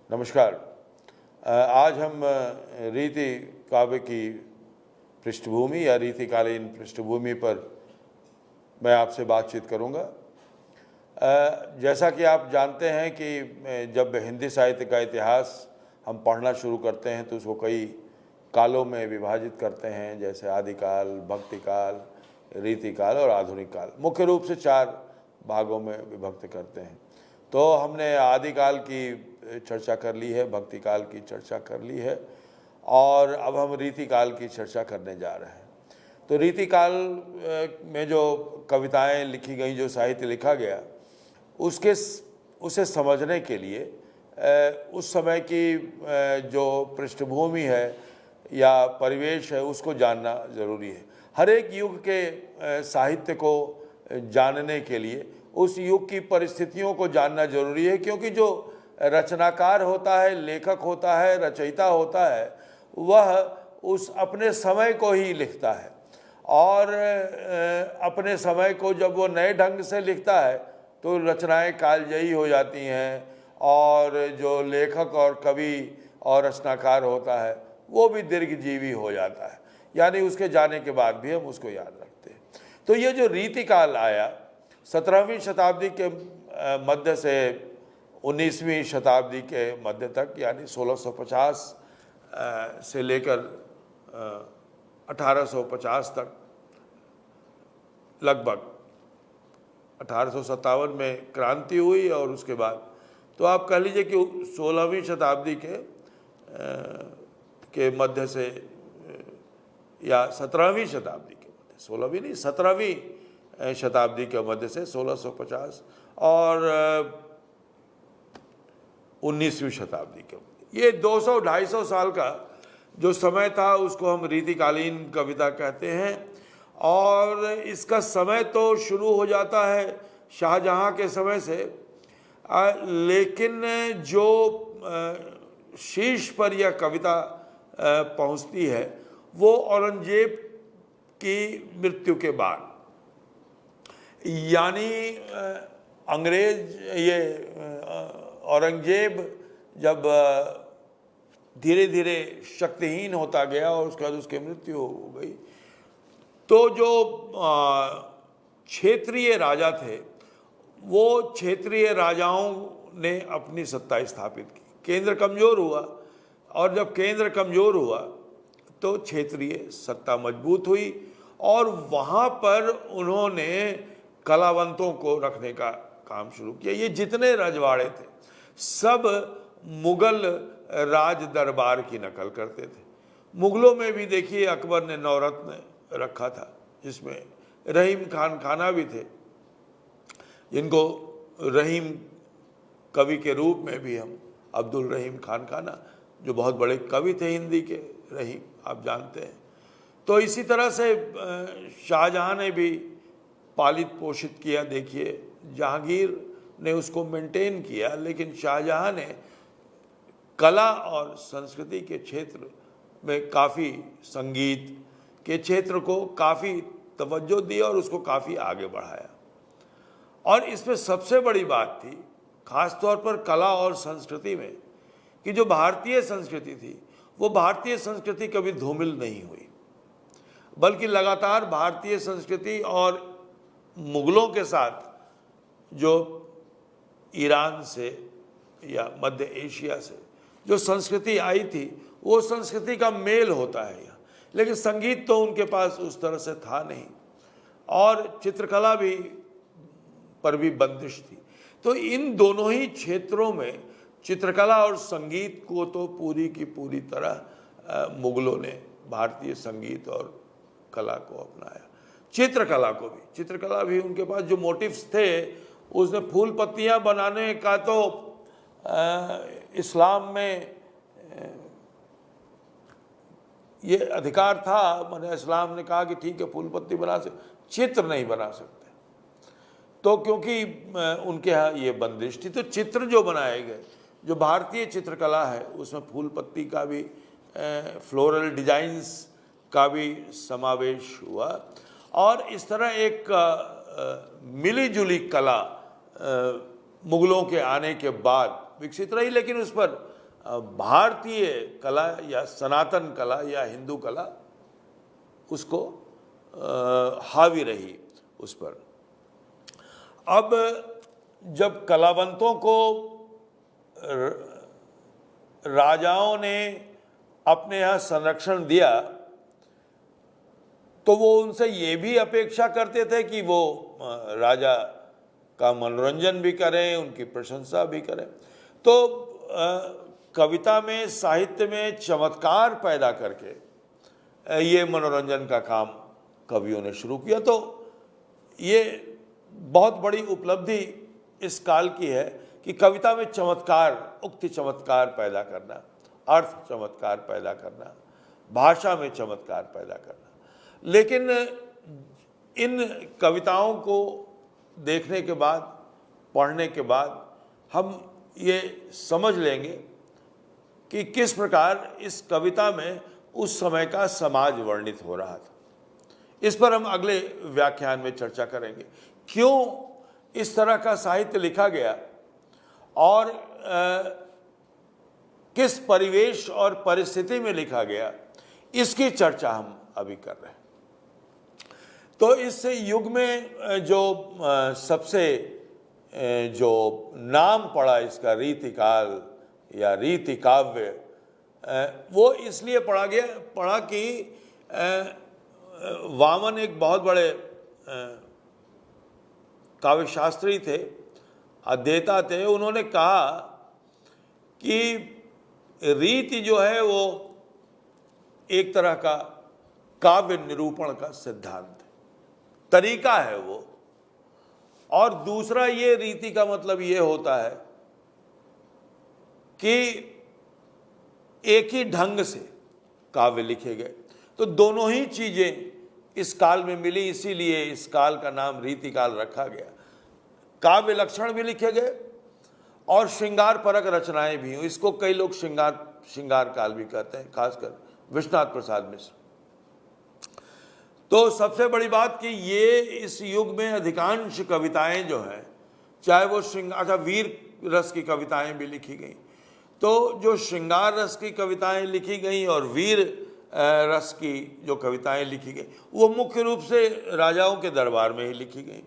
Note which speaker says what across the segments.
Speaker 1: नमस्कार। आज हम रीति काव्य की पृष्ठभूमि या रीतिकालीन पृष्ठभूमि पर मैं आपसे बातचीत करूंगा। जैसा कि आप जानते हैं कि जब हिंदी साहित्य का इतिहास हम पढ़ना शुरू करते हैं तो उसको कई कालों में विभाजित करते हैं, जैसे आदिकाल, भक्तिकाल, रीतिकाल और आधुनिक काल। मुख्य रूप से 4 भागों में विभक्त करते हैं। तो हमने आदिकाल की चर्चा कर ली है, भक्तिकाल की चर्चा कर ली है और अब हम रीतिकाल की चर्चा करने जा रहे हैं। तो रीतिकाल में जो कविताएं लिखी गई, जो साहित्य लिखा गया, उसे समझने के लिए उस समय की जो पृष्ठभूमि है या परिवेश है उसको जानना ज़रूरी है। हर एक युग के साहित्य को जानने के लिए उस युग की परिस्थितियों को जानना जरूरी है, क्योंकि जो रचनाकार होता है, लेखक होता है, रचयिता होता है, वह उस अपने समय को ही लिखता है और अपने समय को जब वो नए ढंग से लिखता है तो रचनाएं कालजयी हो जाती हैं और जो लेखक और कवि और रचनाकार होता है वो भी दीर्घजीवी हो जाता है, यानी उसके जाने के बाद भी हम उसको याद रखते हैं। तो ये जो रीतिकाल आया 17वीं शताब्दी के मध्य से 19वीं शताब्दी के मध्य तक, यानी 1650 से लेकर 1850 तक, लगभग 1857 में क्रांति हुई और उसके बाद तो आप कह लीजिए कि 16वीं शताब्दी के मध्य से या 17वीं शताब्दी के मध्य, 16वीं नहीं 17वीं शताब्दी के मध्य से 1650 और 19वीं शताब्दी के मध्य, ये 200-250 साल का जो समय था उसको हम रीतिकालीन कविता कहते हैं। और इसका समय तो शुरू हो जाता है शाहजहां के समय से, लेकिन जो शीर्ष पर यह कविता पहुंचती है वो औरंगजेब की मृत्यु के बाद, यानी औरंगजेब जब धीरे धीरे शक्तिहीन होता गया और उसके बाद उसकी मृत्यु हो गई, तो जो क्षेत्रीय राजा थे वो क्षेत्रीय राजाओं ने अपनी सत्ता स्थापित की। केंद्र कमज़ोर हुआ और जब केंद्र कमज़ोर हुआ तो क्षेत्रीय सत्ता मजबूत हुई और वहाँ पर उन्होंने कलावंतों को रखने का काम शुरू किया। ये जितने रजवाड़े थे सब मुगल राज दरबार की नकल करते थे। मुगलों में भी देखिए अकबर ने नवरत्न रखा था, जिसमें रहीम खान खाना भी थे, जिनको रहीम कवि के रूप में भी हम अब्दुल रहीम खान खाना, जो बहुत बड़े कवि थे हिंदी के, रहीम आप जानते हैं। तो इसी तरह से शाहजहां ने भी पालित पोषित किया। देखिए जहांगीर ने उसको मेंटेन किया, लेकिन शाहजहां ने कला और संस्कृति के क्षेत्र में काफ़ी, संगीत के क्षेत्र को काफ़ी तवज्जो दी और उसको काफ़ी आगे बढ़ाया। और इसमें सबसे बड़ी बात थी खास तौर पर कला और संस्कृति में कि जो भारतीय संस्कृति थी वो भारतीय संस्कृति कभी धूमिल नहीं हुई, बल्कि लगातार भारतीय संस्कृति और मुगलों के साथ जो ईरान से या मध्य एशिया से जो संस्कृति आई थी वो संस्कृति का मेल होता है यहाँ। लेकिन संगीत तो उनके पास उस तरह से था नहीं और चित्रकला भी पर भी बंदिश थी। तो इन दोनों ही क्षेत्रों में चित्रकला और संगीत को तो पूरी की पूरी तरह मुगलों ने भारतीय संगीत और कला को अपनाया। चित्रकला भी उनके पास जो मोटिव्स थे, उसने फूल पत्तियां बनाने का तो इस्लाम में ये अधिकार था, मैंने इस्लाम ने कहा कि ठीक है फूल पत्ती बना सकते, चित्र नहीं बना सकते, तो क्योंकि उनके यहाँ ये बंदिश थी। तो चित्र जो बनाए गए, जो भारतीय चित्रकला है, उसमें फूल पत्ती का भी, फ्लोरल डिजाइन्स का भी समावेश हुआ और इस तरह एक मिली जुली कला मुगलों के आने के बाद विकसित रही। लेकिन उस पर भारतीय कला या सनातन कला या हिंदू कला उसको हावी रही उस पर। अब जब कलावंतों को राजाओं ने अपने यहाँ संरक्षण दिया तो वो उनसे ये भी अपेक्षा करते थे कि वो राजा का मनोरंजन भी करें, उनकी प्रशंसा भी करें। तो कविता में, साहित्य में चमत्कार पैदा करके ये मनोरंजन का काम कवियों ने शुरू किया। तो ये बहुत बड़ी उपलब्धि इस काल की है कि कविता में चमत्कार, उक्ति चमत्कार पैदा करना, अर्थ चमत्कार पैदा करना, भाषा में चमत्कार पैदा करना। लेकिन इन कविताओं को देखने के बाद, पढ़ने के बाद हम ये समझ लेंगे कि किस प्रकार इस कविता में उस समय का समाज वर्णित हो रहा था। इस पर हम अगले व्याख्यान में चर्चा करेंगे, क्यों इस तरह का साहित्य लिखा गया और किस परिवेश और परिस्थिति में लिखा गया, इसकी चर्चा हम अभी कर रहे हैं। तो इस युग में जो सबसे जो नाम पड़ा इसका रीतिकाल या रीति काव्य, वो इसलिए पढ़ा कि वामन एक बहुत बड़े काव्यशास्त्री थे, अध्येता थे। उन्होंने कहा कि रीति जो है वो एक तरह का काव्य निरूपण का सिद्धांत है, तरीका है वो। और दूसरा, ये रीति का मतलब ये होता है कि एक ही ढंग से काव्य लिखे गए। तो दोनों ही चीजें इस काल में मिली, इसीलिए इस काल का नाम रीतिकाल रखा गया। काव्य लक्षण भी लिखे गए और श्रृंगार परक रचनाएं भी हुई। इसको कई लोग श्रृंगार काल भी कहते हैं, खासकर विश्वनाथ प्रसाद मिश्र। तो सबसे बड़ी बात कि ये इस युग में अधिकांश कविताएं जो हैं, चाहे वो वीर रस की कविताएं भी लिखी गई, तो जो श्रृंगार रस की कविताएं लिखी गई और वीर रस की जो कविताएं लिखी गई, वो मुख्य रूप से राजाओं के दरबार में ही लिखी गई।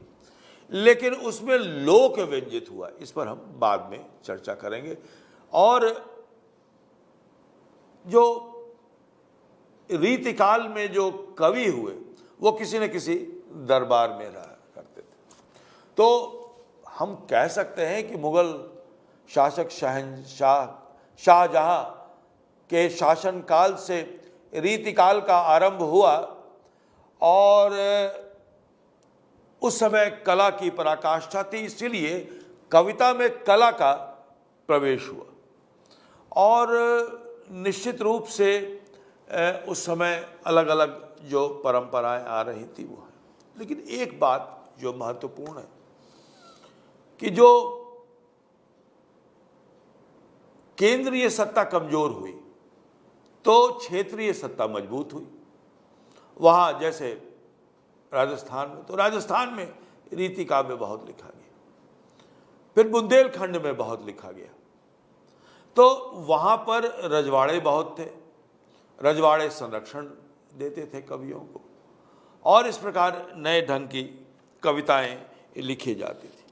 Speaker 1: लेकिन उसमें लोक व्यंजित हुआ, इस पर हम बाद में चर्चा करेंगे। और जो रीतिकाल में जो कवि हुए वो किसी न किसी दरबार में रहा करते थे। तो हम कह सकते हैं कि मुगल शासक शाहजहां के शासनकाल से रीतिकाल का आरंभ हुआ और उस समय कला की पराकाष्ठा थी, इसीलिए कविता में कला का प्रवेश हुआ। और निश्चित रूप से उस समय अलग अलग जो परंपराएं आ रही थी वो है। लेकिन एक बात जो महत्वपूर्ण है कि जो केंद्रीय सत्ता कमजोर हुई तो क्षेत्रीय सत्ता मजबूत हुई। वहाँ जैसे राजस्थान में, तो राजस्थान में रीति काव्य बहुत लिखा गया, फिर बुंदेलखंड में बहुत लिखा गया। तो वहाँ पर रजवाड़े बहुत थे, रजवाड़े संरक्षण देते थे कवियों को, और इस प्रकार नए ढंग की कविताएं लिखी जाती थी।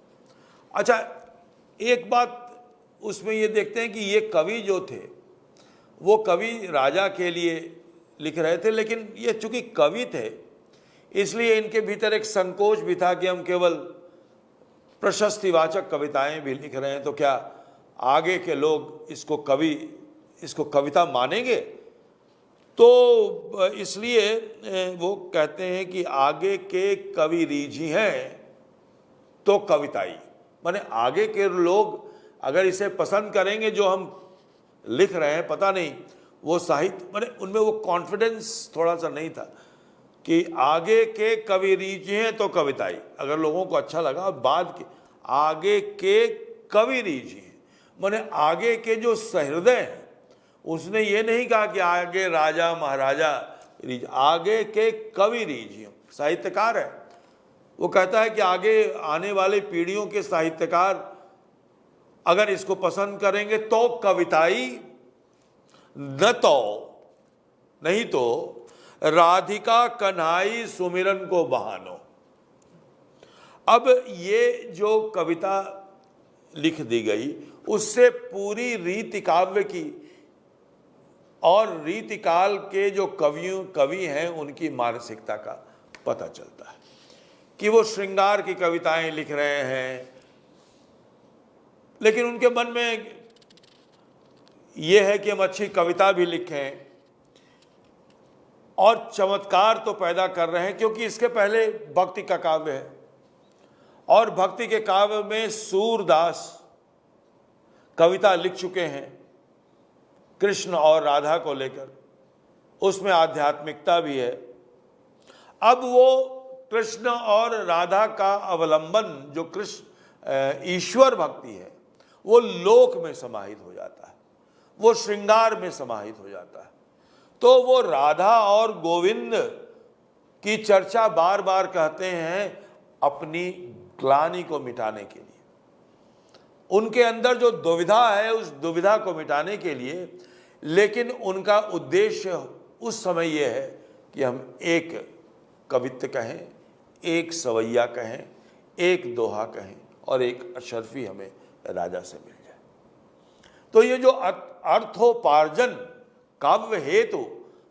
Speaker 1: अच्छा, एक बात उसमें ये देखते हैं कि ये कवि जो थे वो कवि राजा के लिए लिख रहे थे, लेकिन ये चूंकि कवि थे इसलिए इनके भीतर एक संकोच भी था कि हम केवल प्रशस्तिवाचक कविताएं भी लिख रहे हैं तो क्या आगे के लोग इसको कविता मानेंगे। तो इसलिए वो कहते हैं कि आगे के कवि रीझी हैं तो कविताई, माने आगे के लोग अगर इसे पसंद करेंगे जो हम लिख रहे हैं, पता नहीं वो साहित्य, माने उनमें वो कॉन्फिडेंस थोड़ा सा नहीं था कि आगे के कवि रीझी हैं तो कविताई। अगर लोगों को अच्छा लगा, बाद के आगे के कवि रीझी हैं, माने आगे के जो सहृदय हैं। उसने ये नहीं कहा कि आगे राजा महाराजा रीझ, आगे के कवि रीझी, साहित्यकार है। वो कहता है कि आगे आने वाले पीढ़ियों के साहित्यकार अगर इसको पसंद करेंगे तो कविताई नहीं तो राधिका कन्हाई सुमिरन को बहानो। अब ये जो कविता लिख दी गई उससे पूरी रीति काव्य की और रीतिकाल के जो कवि हैं उनकी मानसिकता का पता चलता है कि वो श्रृंगार की कविताएं लिख रहे हैं, लेकिन उनके मन में ये है कि हम अच्छी कविता भी लिखें और चमत्कार तो पैदा कर रहे हैं, क्योंकि इसके पहले भक्ति का काव्य है और भक्ति के काव्य में सूरदास कविता लिख चुके हैं कृष्ण और राधा को लेकर, उसमें आध्यात्मिकता भी है। अब वो कृष्ण और राधा का अवलंबन जो कृष्ण ईश्वर भक्ति है वो लोक में समाहित हो जाता है, वो श्रृंगार में समाहित हो जाता है। तो वो राधा और गोविंद की चर्चा बार बार कहते हैं अपनी ग्लानि को मिटाने के लिए, उनके अंदर जो दुविधा है उस दुविधा को मिटाने के लिए। लेकिन उनका उद्देश्य उस समय यह है कि हम एक कवित्त कहें, एक सवैया कहें, एक दोहा कहें और एक अशरफी हमें राजा से मिल जाए। तो ये जो अर्थोपार्जन काव्य हेतु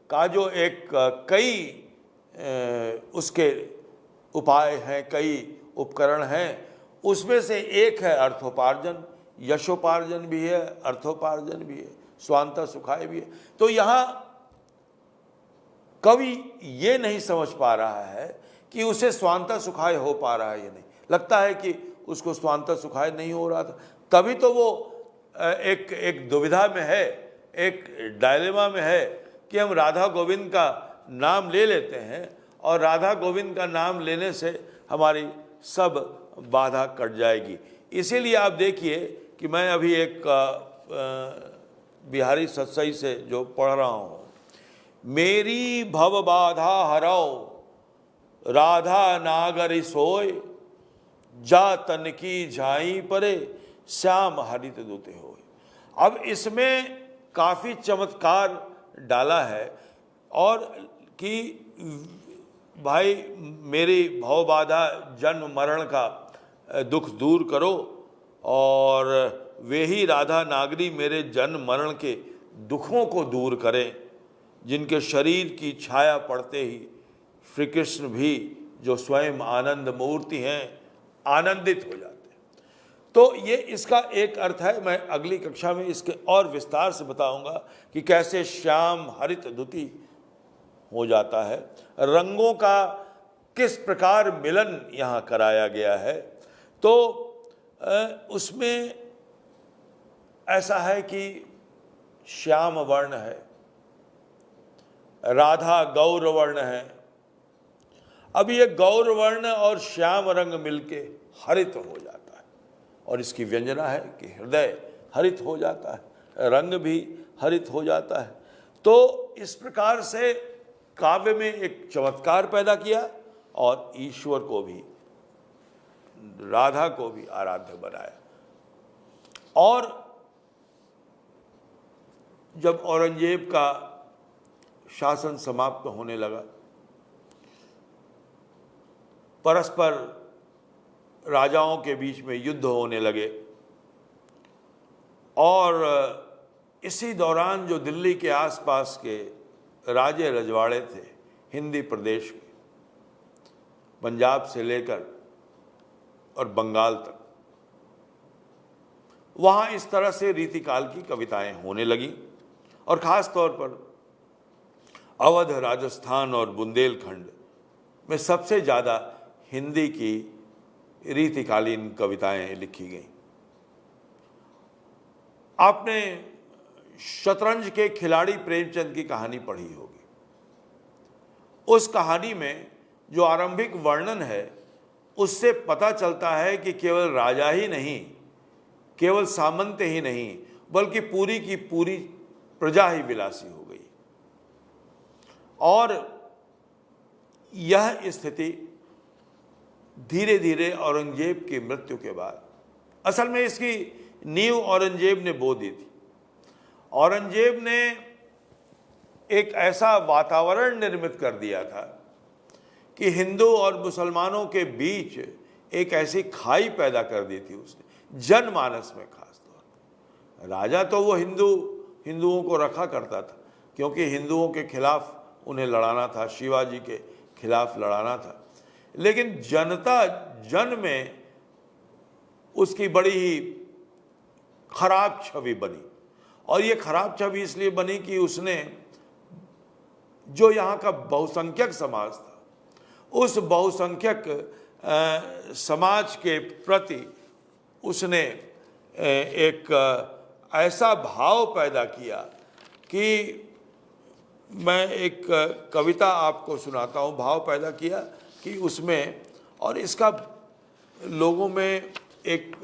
Speaker 1: का जो एक कई उसके उपाय हैं, कई उपकरण हैं, उसमें से एक है अर्थोपार्जन। यशोपार्जन भी है, अर्थोपार्जन भी है, स्वांतः सुखाय भी है। तो यहाँ कवि ये नहीं समझ पा रहा है कि उसे स्वांतः सुखाय हो पा रहा है या नहीं। लगता है कि उसको स्वांतः सुखाय नहीं हो रहा था, तभी तो वो एक दुविधा में है, एक डायलेमा में है कि हम राधा गोविंद का नाम ले लेते हैं और राधा गोविंद का नाम लेने से हमारी सब बाधा कट जाएगी। इसीलिए आप देखिए कि मैं अभी एक बिहारी सत्सई से जो पढ़ रहा हूँ, मेरी भव बाधा हराओ राधा नागरी सोय, जा तन की झाई परे श्याम हरित दूते होय। अब इसमें काफ़ी चमत्कार डाला है और कि भाई मेरी भव बाधा जन्म मरण का दुख दूर करो, और वे ही राधा नागरी मेरे जन्म मरण के दुखों को दूर करें, जिनके शरीर की छाया पड़ते ही श्री कृष्ण भी जो स्वयं आनंद मूर्ति हैं आनंदित हो जाते हैं। तो ये इसका एक अर्थ है। मैं अगली कक्षा में इसके और विस्तार से बताऊंगा कि कैसे श्याम हरित द्युति हो जाता है, रंगों का किस प्रकार मिलन यहाँ कराया गया है। तो उसमें ऐसा है कि श्याम वर्ण है, राधा गौर वर्ण है। अब ये गौर वर्ण और श्याम रंग मिलके हरित हो जाता है और इसकी व्यंजना है कि हृदय हरित हो जाता है, रंग भी हरित हो जाता है। तो इस प्रकार से काव्य में एक चमत्कार पैदा किया और ईश्वर को भी, राधा को भी आराध्य बनाया। और जब औरंगजेब का शासन समाप्त होने लगा, परस्पर राजाओं के बीच में युद्ध होने लगे, और इसी दौरान जो दिल्ली के आसपास के राजे रजवाड़े थे हिंदी प्रदेश के, पंजाब से लेकर और बंगाल तक, वहाँ इस तरह से रीतिकाल की कविताएं होने लगी। और ख़ास तौर पर अवध, राजस्थान और बुंदेलखंड में सबसे ज़्यादा हिंदी की रीतिकालीन कविताएं लिखी गईं। आपने शतरंज के खिलाड़ी प्रेमचंद की कहानी पढ़ी होगी। उस कहानी में जो आरंभिक वर्णन है उससे पता चलता है कि केवल राजा ही नहीं, केवल सामंत ही नहीं, बल्कि पूरी की पूरी प्रजा ही विलासी हो गई। और यह स्थिति धीरे धीरे औरंगजेब की मृत्यु के बाद, असल में इसकी नींव औरंगजेब ने बो दी थी। औरंगजेब ने एक ऐसा वातावरण निर्मित कर दिया था कि हिंदू और मुसलमानों के बीच एक ऐसी खाई पैदा कर दी थी उसने, जनमानस में खास तौर पर। राजा तो वो हिंदुओं को रखा करता था, क्योंकि हिंदुओं के खिलाफ उन्हें लड़ाना था, शिवाजी के खिलाफ लड़ाना था। लेकिन जनता जन में उसकी बड़ी ही खराब छवि बनी, और ये खराब छवि इसलिए बनी कि उसने जो यहाँ का बहुसंख्यक समाज था, उस बहुसंख्यक समाज के प्रति उसने एक ऐसा भाव पैदा किया कि मैं एक कविता आपको सुनाता हूँ। भाव पैदा किया कि उसमें, और इसका लोगों में एक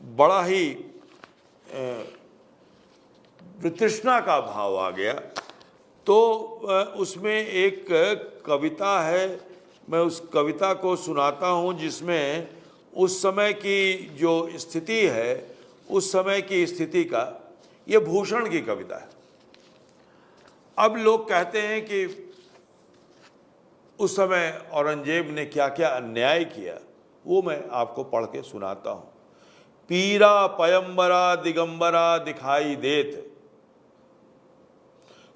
Speaker 1: बड़ा ही वितृष्णा का भाव आ गया। तो उसमें एक कविता है, मैं उस कविता को सुनाता हूँ, जिसमें उस समय की जो स्थिति है, उस समय की स्थिति का, ये भूषण की कविता है। अब लोग कहते हैं कि उस समय औरंगजेब ने क्या क्या अन्याय किया, वो मैं आपको पढ़ के सुनाता हूँ। पीरा पयंबरा दिगंबरा दिखाई देत,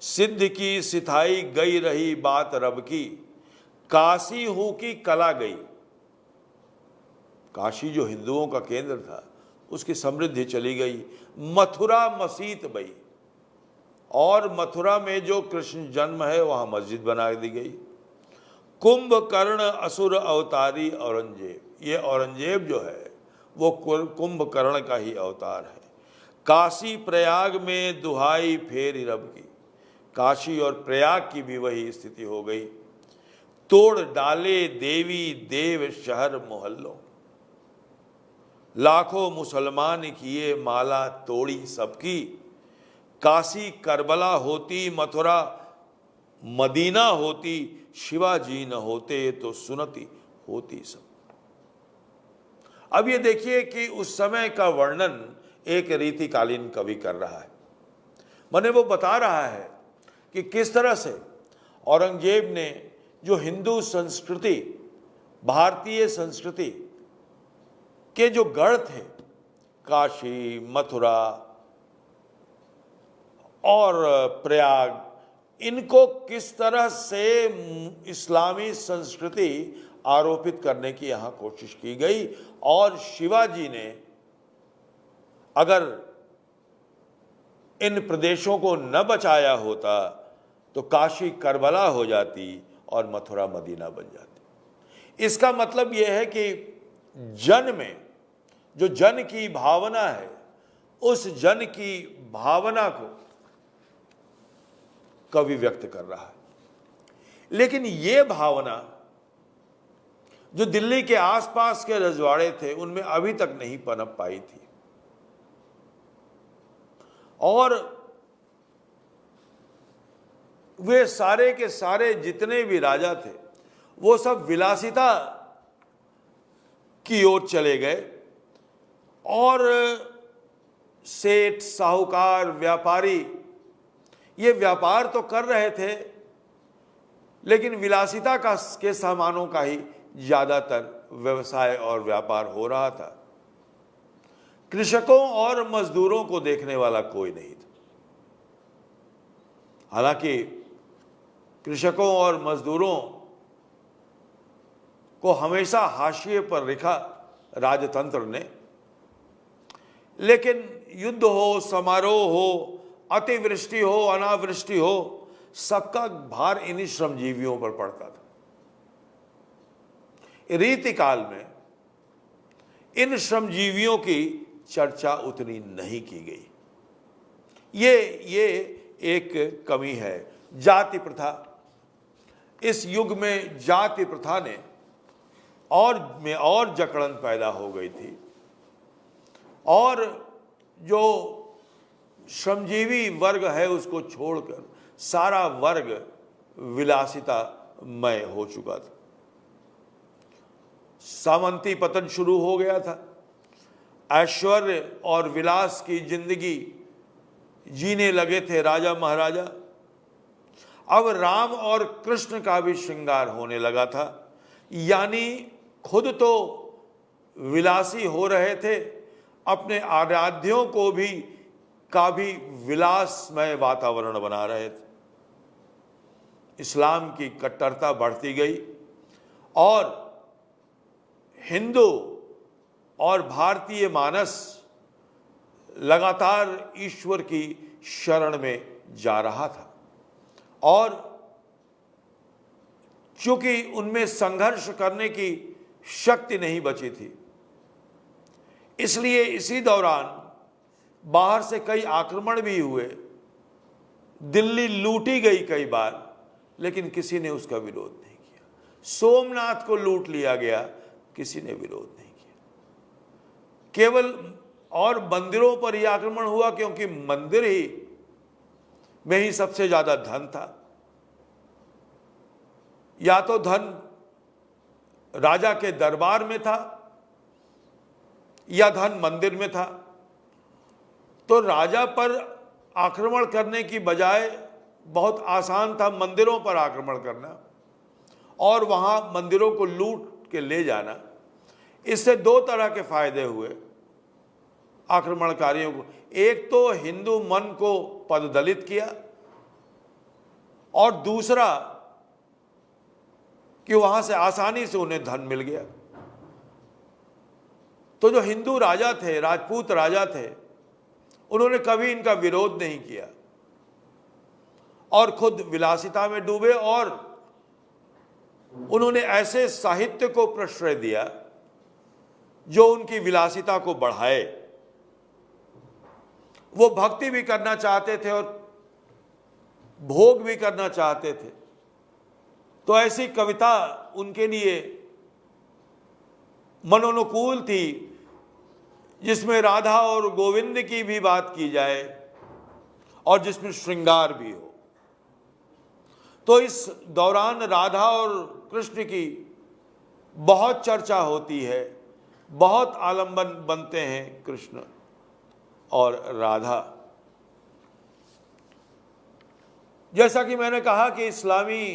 Speaker 1: सिद्ध की सिथाई गई रही बात रब की, काशी हूं की कला गई। काशी जो हिंदुओं का केंद्र था, उसकी समृद्धि चली गई। मथुरा मसीत बई, और मथुरा में जो कृष्ण जन्म है वहां मस्जिद बना दी गई। कुंभकर्ण असुर अवतारी औरंगजेब, ये औरंगजेब जो है वो कुंभकर्ण का ही अवतार है। काशी प्रयाग में दुहाई फेर रब की, काशी और प्रयाग की भी वही स्थिति हो गई। तोड़ डाले देवी देव शहर मोहल्लों, लाखों मुसलमान किए माला तोड़ी सबकी। काशी करबला होती मथुरा मदीना होती, शिवाजी न होते तो सुनती होती सब। अब ये देखिए कि उस समय का वर्णन एक रीतिकालीन कवि कर रहा है। माने वो बता रहा है कि किस तरह से औरंगजेब ने जो हिंदू संस्कृति, भारतीय संस्कृति के जो गढ़ थे, काशी, मथुरा और प्रयाग, इनको किस तरह से इस्लामी संस्कृति आरोपित करने की यहाँ कोशिश की गई। और शिवाजी ने अगर इन प्रदेशों को न बचाया होता तो काशी करबला हो जाती और मथुरा मदीना बन जाती। इसका मतलब यह है कि जन में जो जन की भावना है, उस जन की भावना को कवि व्यक्त कर रहा है। लेकिन ये भावना जो दिल्ली के आसपास के रजवाड़े थे, उनमें अभी तक नहीं पनप पाई थी। और वे सारे के सारे जितने भी राजा थे, वो सब विलासिता की ओर चले गए, और सेठ, साहूकार, व्यापारी ये व्यापार तो कर रहे थे, लेकिन विलासिता के सामानों का ही ज्यादातर व्यवसाय और व्यापार हो रहा था। कृषकों और मजदूरों को देखने वाला कोई नहीं था। हालांकि कृषकों और मजदूरों को हमेशा हाशिए पर रखा राजतंत्र ने, लेकिन युद्ध हो, समारोह हो, अतिवृष्टि हो, अनावृष्टि हो, सबका भार इन्हीं श्रमजीवियों पर पड़ता था। रीतिकाल में इन श्रमजीवियों की चर्चा उतनी नहीं की गई। ये एक कमी है। जाति प्रथा, इस युग में जाति प्रथा ने और जकड़न पैदा हो गई थी, और जो श्रमजीवी वर्ग है उसको छोड़कर सारा वर्ग विलासितामय हो चुका था। सामंती पतन शुरू हो गया था। ऐश्वर्य और विलास की जिंदगी जीने लगे थे राजा महाराजा, अब राम और कृष्ण का भी श्रृंगार होने लगा था, यानी खुद तो विलासी हो रहे थे, अपने आराध्यों को भी का भी विलासमय वातावरण बना रहे थे। इस्लाम की कट्टरता बढ़ती गई और हिंदू और भारतीय मानस लगातार ईश्वर की शरण में जा रहा था और चूंकि उनमें संघर्ष करने की शक्ति नहीं बची थी, इसलिए इसी दौरान बाहर से कई आक्रमण भी हुए, दिल्ली लूटी गई कई बार, लेकिन किसी ने उसका विरोध नहीं किया। सोमनाथ को लूट लिया गया, किसी ने विरोध नहीं किया। केवल और मंदिरों पर ही आक्रमण हुआ क्योंकि मंदिर ही में ही सबसे ज्यादा धन था। या तो धन राजा के दरबार में था या धन मंदिर में था, तो राजा पर आक्रमण करने की बजाय बहुत आसान था मंदिरों पर आक्रमण करना और वहां मंदिरों को लूट के ले जाना। इससे दो तरह के फायदे हुए आक्रमणकारियों को। एक तो हिंदू मन को पददलित किया और दूसरा कि वहां से आसानी से उन्हें धन मिल गया। तो जो हिंदू राजा थे, राजपूत राजा थे, उन्होंने कभी इनका विरोध नहीं किया और खुद विलासिता में डूबे और उन्होंने ऐसे साहित्य को प्रश्रय दिया जो उनकी विलासिता को बढ़ाए। वो भक्ति भी करना चाहते थे और भोग भी करना चाहते थे, तो ऐसी कविता उनके लिए मनोनुकूल थी जिसमें राधा और गोविंद की भी बात की जाए और जिसमें श्रृंगार भी हो। तो इस दौरान राधा और कृष्ण की बहुत चर्चा होती है, बहुत आलंबन बनते हैं कृष्ण और राधा। जैसा कि मैंने कहा कि इस्लामी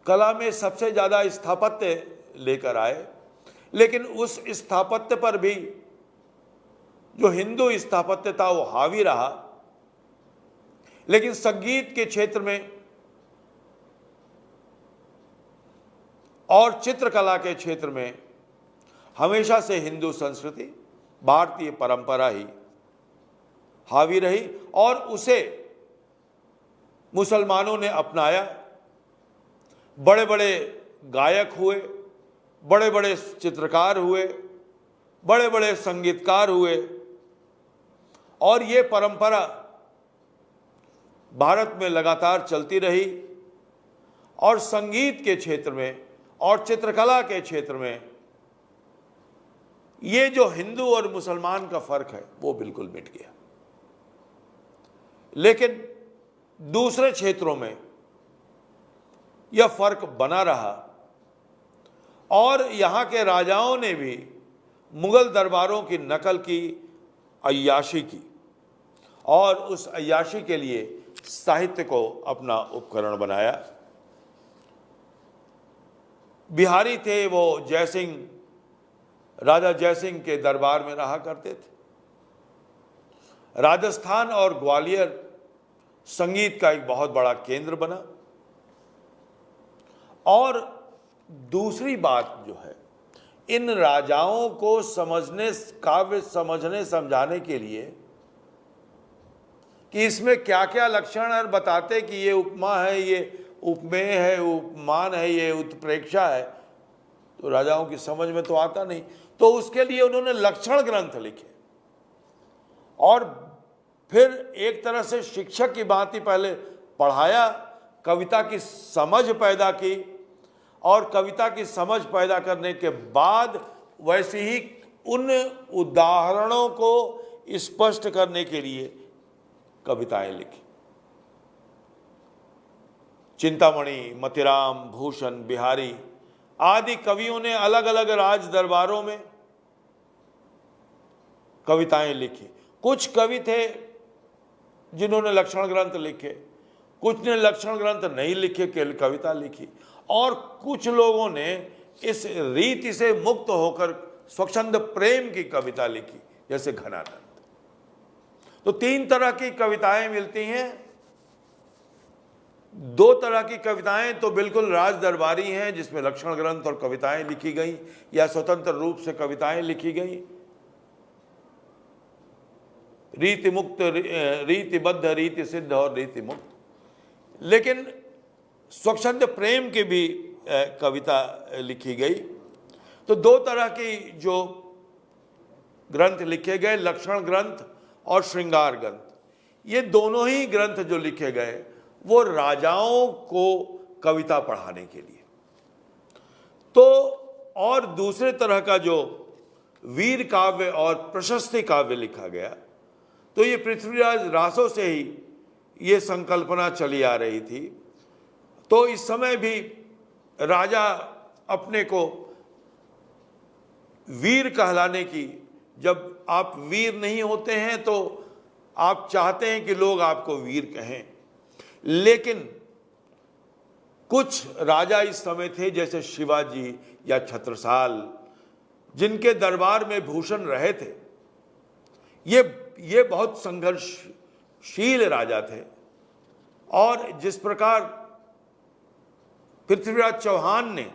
Speaker 1: कला में सबसे ज्यादा स्थापत्य लेकर आए, लेकिन उस स्थापत्य पर भी जो हिंदू स्थापत्य था वो हावी रहा। लेकिन संगीत के क्षेत्र में और चित्रकला के क्षेत्र में हमेशा से हिंदू संस्कृति, भारतीय परंपरा ही हावी रही और उसे मुसलमानों ने अपनाया। बड़े बड़े गायक हुए, बड़े बड़े चित्रकार हुए, बड़े बड़े संगीतकार हुए और ये परंपरा भारत में लगातार चलती रही। और संगीत के क्षेत्र में और चित्रकला के क्षेत्र में ये जो हिंदू और मुसलमान का फर्क है वो बिल्कुल मिट गया। लेकिन दूसरे क्षेत्रों में यह फर्क बना रहा और यहां के राजाओं ने भी मुगल दरबारों की नकल की, अय्याशी की और उस अय्याशी के लिए साहित्य को अपना उपकरण बनाया। बिहारी थे वो जयसिंह, राजा जयसिंह के दरबार में रहा करते थे। राजस्थान और ग्वालियर संगीत का एक बहुत बड़ा केंद्र बना। और दूसरी बात जो है, इन राजाओं को समझने, काव्य समझने समझाने के लिए कि इसमें क्या क्या लक्षण है, बताते कि ये उपमा है, ये उपमेय है, उपमान है, ये उत्प्रेक्षा है, तो राजाओं की समझ में तो आता नहीं। तो उसके लिए उन्होंने लक्षण ग्रंथ लिखे और फिर एक तरह से शिक्षक की भांति पहले पढ़ाया, कविता की समझ पैदा की और कविता की समझ पैदा करने के बाद वैसे ही उन उदाहरणों को स्पष्ट करने के लिए कविताएं लिखी। चिंतामणि, मतिराम, भूषण, बिहारी आदि कवियों ने अलग अलग राज दरबारों में कविताएं लिखी। कुछ कवि थे जिन्होंने लक्षण ग्रंथ लिखे, कुछ ने लक्षण ग्रंथ नहीं लिखे, केवल कविता लिखी, और कुछ लोगों ने इस रीति से मुक्त होकर स्वच्छंद प्रेम की कविता लिखी, जैसे घनानंद। तो 3 तरह की कविताएं मिलती हैं। 2 तरह की कविताएं तो बिल्कुल राज दरबारी हैं, जिसमें लक्षण ग्रंथ और कविताएं लिखी गई या स्वतंत्र रूप से कविताएं लिखी गई। रीति मुक्त, रीतिबद्ध, रीति सिद्ध और रीति मुक्त। लेकिन स्वच्छंद प्रेम की भी कविता लिखी गई। तो 2 तरह की जो ग्रंथ लिखे गए, लक्षण ग्रंथ और श्रृंगार ग्रंथ, ये दोनों ही ग्रंथ जो लिखे गए वो राजाओं को कविता पढ़ाने के लिए। तो और दूसरे तरह का जो वीर काव्य और प्रशस्ति काव्य लिखा गया, तो ये पृथ्वीराज रासो से ही ये संकल्पना चली आ रही थी। तो इस समय भी राजा अपने को वीर कहलाने की, जब आप वीर नहीं होते हैं तो आप चाहते हैं कि लोग आपको वीर कहें, लेकिन कुछ राजा इस समय थे जैसे शिवाजी या छत्रसाल, जिनके दरबार में भूषण रहे थे। ये बहुत संघर्षशील राजा थे। और जिस प्रकार पृथ्वीराज चौहान ने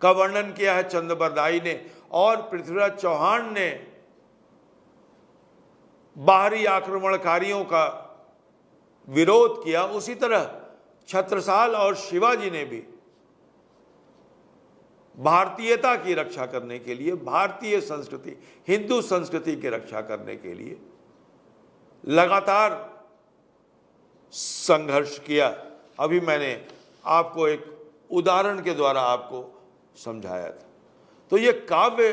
Speaker 1: का वर्णन किया है चंद्रबरदाई ने, और पृथ्वीराज चौहान ने बाहरी आक्रमणकारियों का विरोध किया, उसी तरह छत्रसाल और शिवाजी ने भी भारतीयता की रक्षा करने के लिए, भारतीय संस्कृति, हिंदू संस्कृति की रक्षा करने के लिए लगातार संघर्ष किया। अभी मैंने आपको एक उदाहरण के द्वारा आपको समझाया था। तो ये काव्य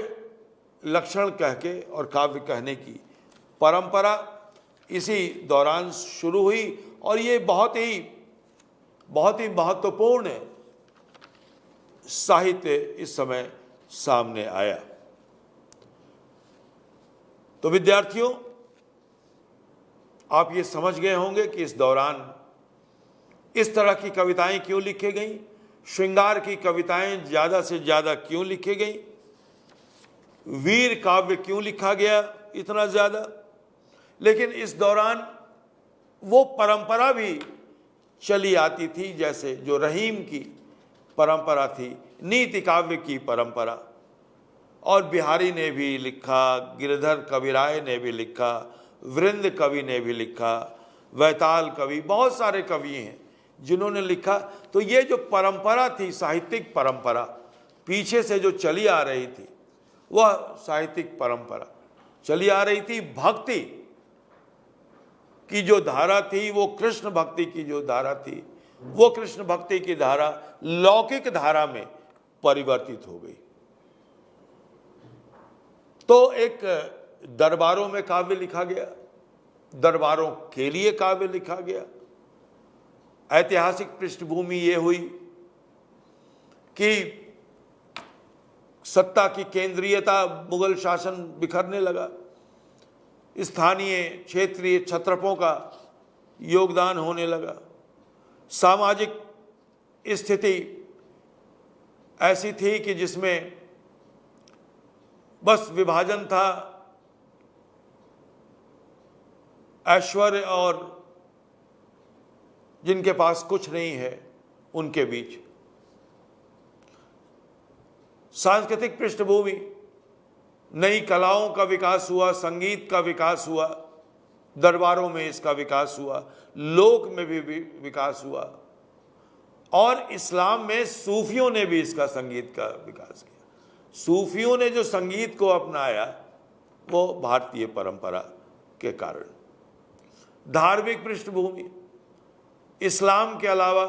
Speaker 1: लक्षण कह के और काव्य कहने की परंपरा इसी दौरान शुरू हुई, और ये बहुत ही महत्वपूर्ण साहित्य इस समय सामने आया। तो विद्यार्थियों, आप ये समझ गए होंगे कि इस दौरान इस तरह की कविताएं क्यों लिखी गई, श्रृंगार की कविताएं ज़्यादा से ज़्यादा क्यों लिखी गई, वीर काव्य क्यों लिखा गया इतना ज़्यादा। लेकिन इस दौरान वो परंपरा भी चली आती थी, जैसे जो रहीम की परंपरा थी, नीति काव्य की परंपरा, और बिहारी ने भी लिखा, गिरधर कविराय ने भी लिखा, वृंद कवि ने भी लिखा, वैताल कवि, बहुत सारे कवि हैं जिन्होंने लिखा। तो ये जो परंपरा थी, साहित्यिक परंपरा पीछे से जो चली आ रही थी, वह साहित्यिक परंपरा चली आ रही थी। भक्ति की जो धारा थी, वो कृष्ण भक्ति की जो धारा थी, वो कृष्ण भक्ति की धारा लौकिक धारा में परिवर्तित हो गई। तो एक दरबारों में काव्य लिखा गया, दरबारों के लिए काव्य लिखा गया। ऐतिहासिक पृष्ठभूमि ये हुई कि सत्ता की केंद्रीयता, मुगल शासन बिखरने लगा, स्थानीय क्षेत्रीय क्षत्रपों का योगदान होने लगा, सामाजिक स्थिति ऐसी थी कि जिसमें बस विभाजन था ऐश्वर्य और जिनके पास कुछ नहीं है उनके बीच। सांस्कृतिक पृष्ठभूमि, नई कलाओं का विकास हुआ, संगीत का विकास हुआ, दरबारों में इसका विकास हुआ, लोक में भी विकास हुआ, और इस्लाम में सूफियों ने भी इसका संगीत का विकास किया। सूफियों ने जो संगीत को अपनाया वो भारतीय परंपरा के कारण। धार्मिक पृष्ठभूमि, इस्लाम के अलावा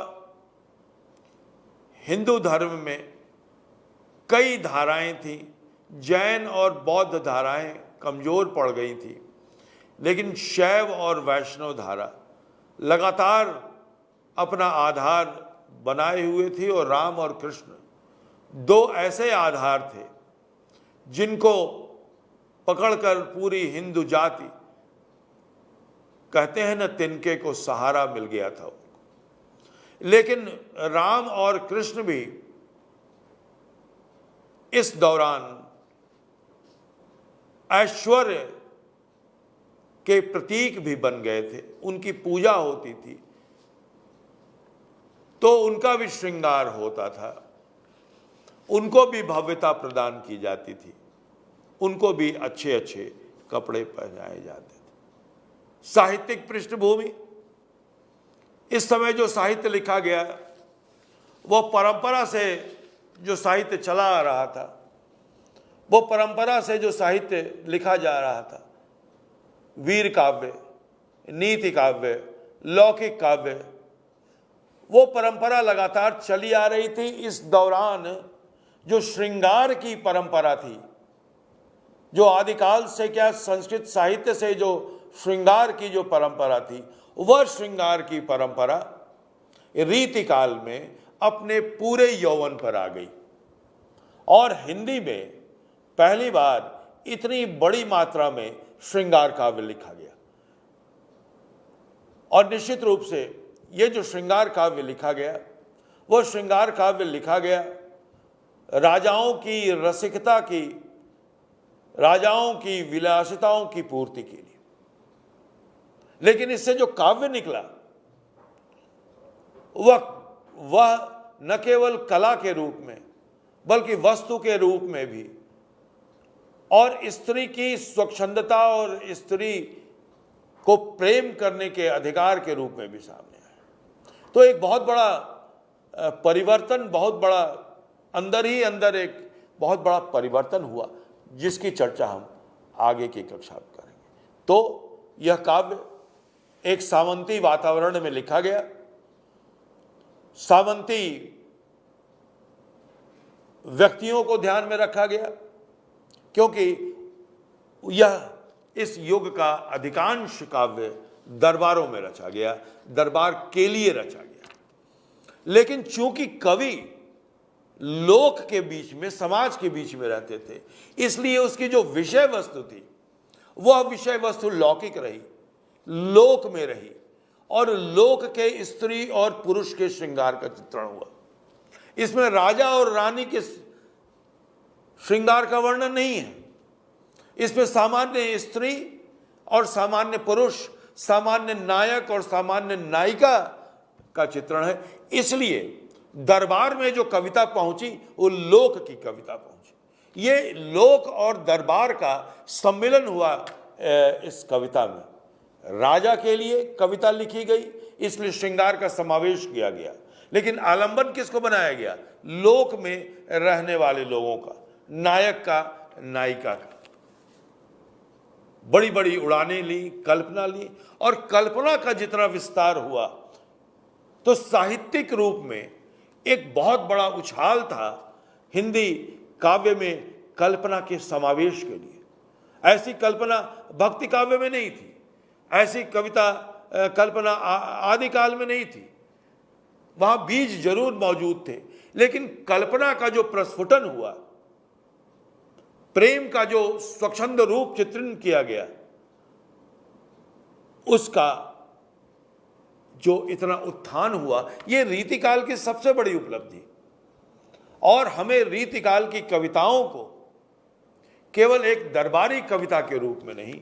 Speaker 1: हिंदू धर्म में कई धाराएं थीं, जैन और बौद्ध धाराएं कमज़ोर पड़ गई थी, लेकिन शैव और वैष्णव धारा लगातार अपना आधार बनाए हुए थी। और राम और कृष्ण दो ऐसे आधार थे जिनको पकड़कर पूरी हिंदू जाति कहते हैं न, तिनके को सहारा मिल गया था। लेकिन राम और कृष्ण भी इस दौरान ऐश्वर्य के प्रतीक भी बन गए थे। उनकी पूजा होती थी तो उनका भी श्रृंगार होता था, उनको भी भव्यता प्रदान की जाती थी, उनको भी अच्छे अच्छे कपड़े पहनाए जाते थे। साहित्यिक पृष्ठभूमि, इस समय जो साहित्य लिखा गया वो परंपरा से जो साहित्य चला आ रहा था, वो परंपरा से जो साहित्य लिखा जा रहा था, वीर काव्य, नीति काव्य, लौकिक काव्य, वो परंपरा लगातार चली आ रही थी। इस दौरान जो श्रृंगार की परंपरा थी, जो आदिकाल से क्या संस्कृत साहित्य से जो श्रृंगार की जो परंपरा थी, वह श्रृंगार की परंपरा रीतिकाल में अपने पूरे यौवन पर आ गई और हिंदी में पहली बार इतनी बड़ी मात्रा में श्रृंगार काव्य लिखा गया। और निश्चित रूप से ये जो श्रृंगार काव्य लिखा गया, वह श्रृंगार काव्य लिखा गया राजाओं की रसिकता की, राजाओं की विलासिताओं की पूर्ति के लिए। लेकिन इससे जो काव्य निकला वह न केवल कला के रूप में बल्कि वस्तु के रूप में भी, और स्त्री की स्वच्छंदता और स्त्री को प्रेम करने के अधिकार के रूप में भी सामने आया। तो एक बहुत बड़ा परिवर्तन, बहुत बड़ा अंदर ही अंदर एक बहुत बड़ा परिवर्तन हुआ, जिसकी चर्चा हम आगे की कक्षा में करेंगे। तो यह काव्य एक सामंती वातावरण में लिखा गया। सामंती व्यक्तियों को ध्यान में रखा गया, क्योंकि यह इस युग का अधिकांश काव्य दरबारों में रचा गया, दरबार के लिए रचा गया। लेकिन चूंकि कवि लोक के बीच में, समाज के बीच में रहते थे, इसलिए उसकी जो विषय वस्तु थी वह विषय वस्तु लौकिक रही, लोक में रही, और लोक के स्त्री और पुरुष के श्रृंगार का चित्रण हुआ। इसमें राजा और रानी के श्रृंगार का वर्णन नहीं है। इसमें सामान्य स्त्री और सामान्य पुरुष, सामान्य नायक और सामान्य नायिका का चित्रण है। इसलिए दरबार में जो कविता पहुंची वो लोक की कविता पहुंची। ये लोक और दरबार का सम्मिलन हुआ इस कविता में। राजा के लिए कविता लिखी गई, इसलिए श्रृंगार का समावेश किया गया। लेकिन आलंबन किसको बनाया गया? लोक में रहने वाले लोगों का, नायक का, नायिका का। बड़ी बड़ी उड़ानें ली, कल्पना ली, और कल्पना का जितना विस्तार हुआ तो साहित्यिक रूप में एक बहुत बड़ा उछाल था हिंदी काव्य में कल्पना के समावेश के लिए। ऐसी कल्पना भक्ति काव्य में नहीं थी, ऐसी कविता कल्पना आदिकाल में नहीं थी। वहां बीज जरूर मौजूद थे, लेकिन कल्पना का जो प्रस्फुटन हुआ, प्रेम का जो स्वच्छंद रूप चित्रण किया गया, उसका जो इतना उत्थान हुआ, ये रीतिकाल की सबसे बड़ी उपलब्धि। और हमें रीतिकाल की कविताओं को केवल एक दरबारी कविता के रूप में नहीं,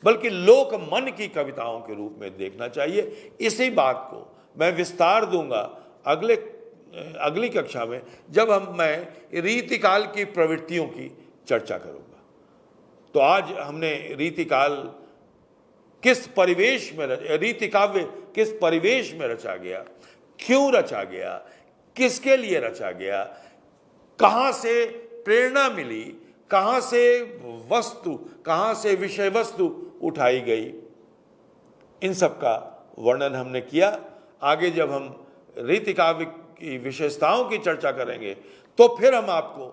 Speaker 1: बल्कि लोक मन की कविताओं के रूप में देखना चाहिए। इसी बात को मैं विस्तार दूंगा अगली कक्षा में, जब मैं रीतिकाल की प्रवृत्तियों की चर्चा करूंगा। तो आज हमने रीतिकाल किस परिवेश में, रीति काव्य किस परिवेश में रचा गया, क्यों रचा गया, किसके लिए रचा गया, कहां से प्रेरणा मिली, कहां से वस्तु, कहां से विषय वस्तु उठाई गई, इन सब का वर्णन हमने किया। आगे जब हम रीति काव्य की विशेषताओं की चर्चा करेंगे तो फिर हम आपको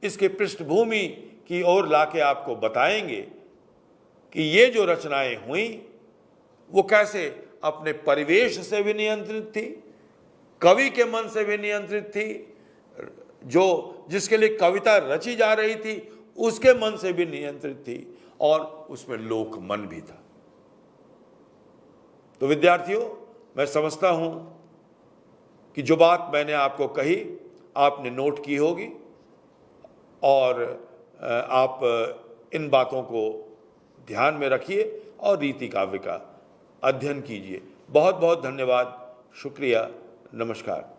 Speaker 1: इसके पृष्ठभूमि की ओर लाके आपको बताएंगे कि ये जो रचनाएं हुई वो कैसे अपने परिवेश से भी नियंत्रित थी, कवि के मन से भी नियंत्रित थी, जो जिसके लिए कविता रची जा रही थी उसके मन से भी नियंत्रित थी, और उसमें लोक मन भी था। तो विद्यार्थियों, मैं समझता हूँ कि जो बात मैंने आपको कही आपने नोट की होगी और आप इन बातों को ध्यान में रखिए और रीति काव्य का अध्ययन कीजिए। बहुत बहुत धन्यवाद, शुक्रिया, नमस्कार।